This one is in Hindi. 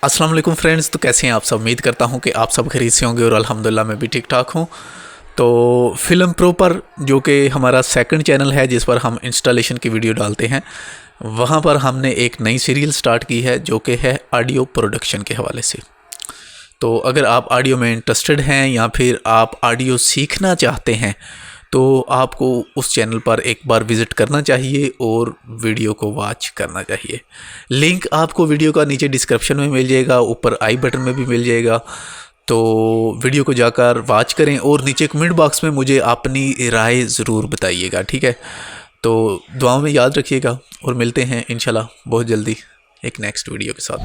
अस्सलाम वालेकुम फ्रेंड्स। तो कैसे हैं आप सब? उम्मीद करता हूं कि आप सब खरीद से होंगे और अल्हम्दुलिल्लाह मैं भी ठीक ठाक हूं। तो फिल्म प्रो पर, जो कि हमारा सेकंड चैनल है जिस पर हम इंस्टॉलेशन की वीडियो डालते हैं, वहां पर हमने एक नई सीरीज़ स्टार्ट की है जो कि है ऑडियो प्रोडक्शन के हवाले से। तो अगर आप ऑडियो में इंटरेस्टेड हैं या फिर आप ऑडियो सीखना चाहते हैं तो आपको उस चैनल पर एक बार विज़िट करना चाहिए और वीडियो को वॉच करना चाहिए। लिंक आपको वीडियो का नीचे डिस्क्रिप्शन में मिल जाएगा, ऊपर आई बटन में भी मिल जाएगा। तो वीडियो को जाकर वॉच करें और नीचे कमेंट बॉक्स में मुझे अपनी राय ज़रूर बताइएगा, ठीक है। तो दुआओं में याद रखिएगा और मिलते हैं इंशाल्लाह बहुत जल्दी एक नेक्स्ट वीडियो के साथ।